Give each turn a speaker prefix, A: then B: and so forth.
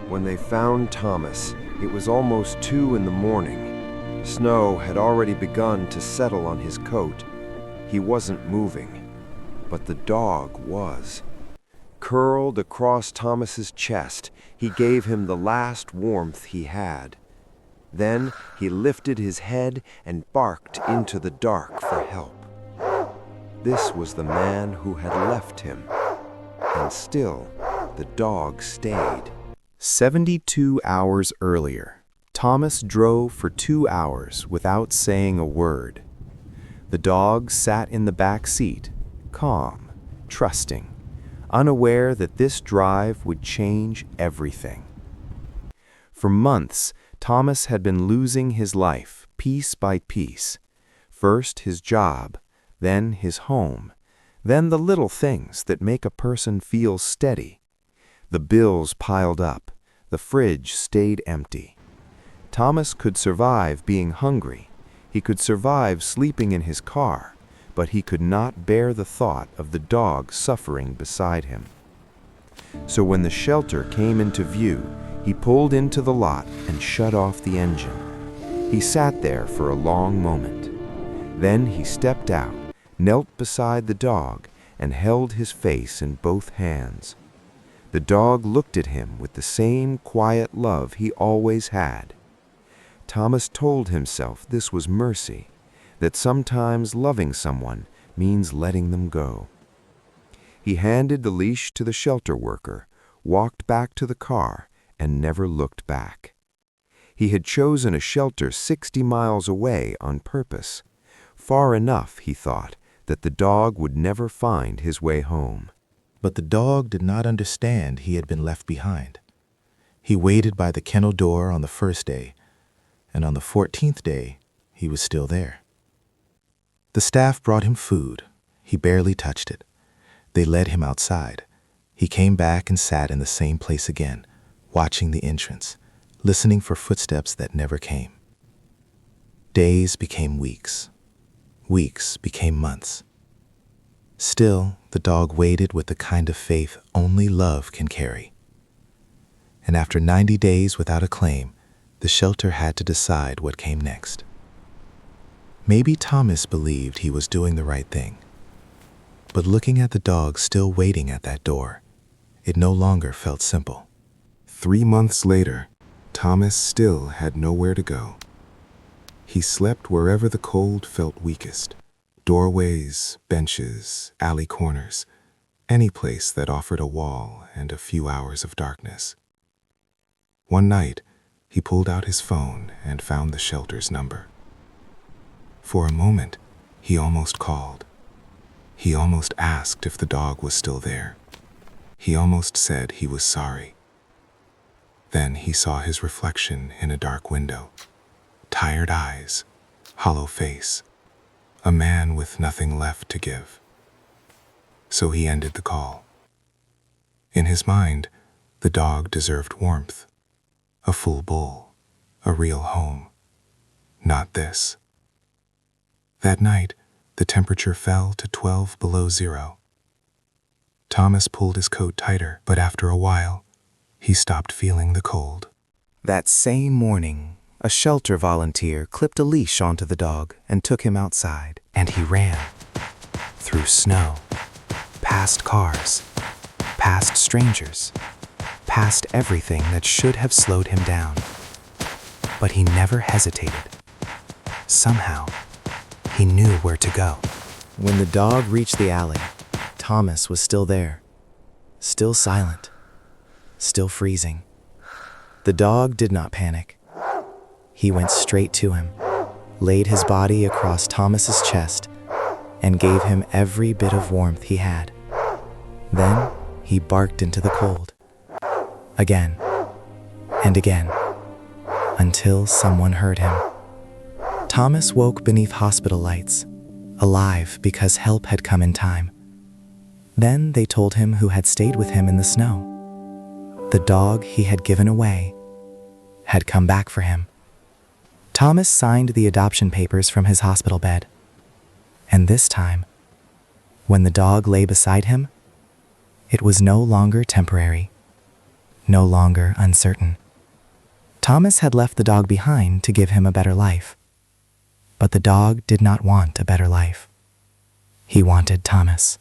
A: When they found Thomas, it was almost 2 in the morning. Snow had already begun to settle on his coat. He wasn't moving, but the dog was. Curled across Thomas's chest, he gave him the last warmth he had. Then he lifted his head and barked into the dark for help. This was the man who had left him, and still the dog stayed.
B: 72 hours earlier, Thomas drove for 2 hours without saying a word. The dog sat in the back seat, calm, trusting, unaware that this drive would change everything. For months, Thomas had been losing his life piece by piece. First his job, then his home, then the little things that make a person feel steady. The bills piled up, the fridge stayed empty. Thomas could survive being hungry. He could survive sleeping in his car, but he could not bear the thought of the dog suffering beside him. So when the shelter came into view, he pulled into the lot and shut off the engine. He sat there for a long moment. Then he stepped out, knelt beside the dog, and held his face in both hands. The dog looked at him with the same quiet love he always had. Thomas told himself this was mercy, that sometimes loving someone means letting them go. He handed the leash to the shelter worker, walked back to the car, and never looked back. He had chosen a shelter 60 miles away on purpose, far enough, he thought, that the dog would never find his way home.
C: But the dog did not understand he had been left behind. He waited by the kennel door on the first day, and on the 14th day, he was still there. The staff brought him food. He barely touched it. They led him outside. He came back and sat in the same place again, watching the entrance, listening for footsteps that never came. Days became weeks. Weeks became months. Still, the dog waited with the kind of faith only love can carry. And after 90 days without a claim, the shelter had to decide what came next. Maybe Thomas believed he was doing the right thing. But looking at the dog still waiting at that door, it no longer felt simple.
D: 3 months later, Thomas still had nowhere to go. He slept wherever the cold felt weakest. Doorways, benches, alley corners, any place that offered a wall and a few hours of darkness. One night, he pulled out his phone and found the shelter's number. For a moment, he almost called. He almost asked if the dog was still there. He almost said he was sorry. Then he saw his reflection in a dark window. Tired eyes, hollow face, a man with nothing left to give. So he ended the call. In his mind, the dog deserved warmth, a full bowl, a real home. Not this. That night, the temperature fell to 12 below zero. Thomas pulled his coat tighter, but after a while, he stopped feeling the cold.
B: That same morning, a shelter volunteer clipped a leash onto the dog and took him outside, and he ran. Through snow, past cars, past strangers, past everything that should have slowed him down. But he never hesitated. Somehow, he knew where to go. When the dog reached the alley, Thomas was still there, still silent, still freezing. The dog did not panic. He went straight to him, laid his body across Thomas's chest, and gave him every bit of warmth he had. Then he barked into the cold, again and again, until someone heard him. Thomas woke beneath hospital lights, alive because help had come in time. Then they told him who had stayed with him in the snow. The dog he had given away had come back for him. Thomas signed the adoption papers from his hospital bed. And this time, when the dog lay beside him, it was no longer temporary. no longer uncertain. Thomas had left the dog behind to give him a better life. But the dog did not want a better life. He wanted Thomas.